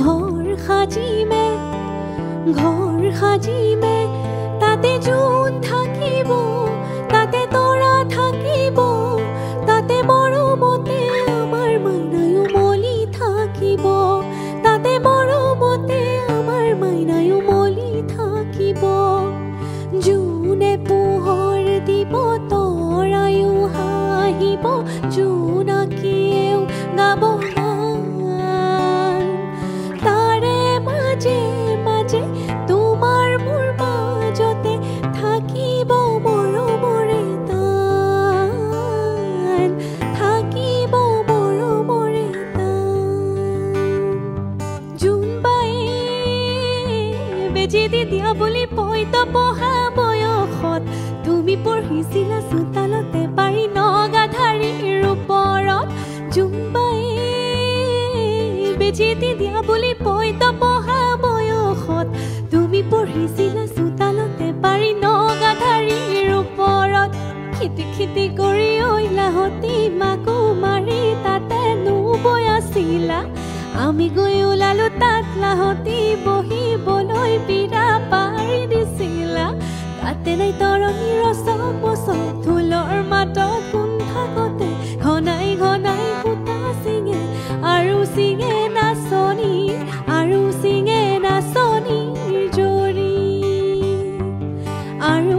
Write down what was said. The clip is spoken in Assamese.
ঘৰ সাজিমে তাতে জোন থাকিব তাতে তৰা থাকিব তাতে মৰমতে আমাৰ মাইনায়ো মলি থাকিব তাতে মৰমতে আমাৰ মাইনায়ো মলি থাকিব জোনে পোহৰ দিব তৰায়ো হাঁহিব জোনাকীয়েও গাব গান তাৰে মাজে মাজে তোমাৰ মোৰ মাজতে থাকিব মৰমৰে তান থাকিব মৰমৰে তান জোনবায়ে বেজি দি দিয়া বুলি পইত পঢ়া বয়সত তুমি পঢ়িছিলা চোতালতে পাৰি নগাধাৰীৰ ওপৰত জোনবায়ে বেজি দি দিয়া বুলি পইত পঢ়া বয়সত তুমি পঢ়িছিলা চোতালতে পাৰি নগাধাৰীৰ ওপৰত খিটি কৰি ঐলাহতি মাকো মাৰি তাতে নুবৈ আছিলা আমি গৈ ওলালো তাত লাহতি বহিবলৈ বিৰা পাৰি দিছিলা তাতে নাই তৰণিৰ ৰচক ঢোলৰ মাতত কোন থাকোতে ঘনাই ঘনাই সূতা চিঙে আৰু চিঙে নাচনীৰ জৰি আৰু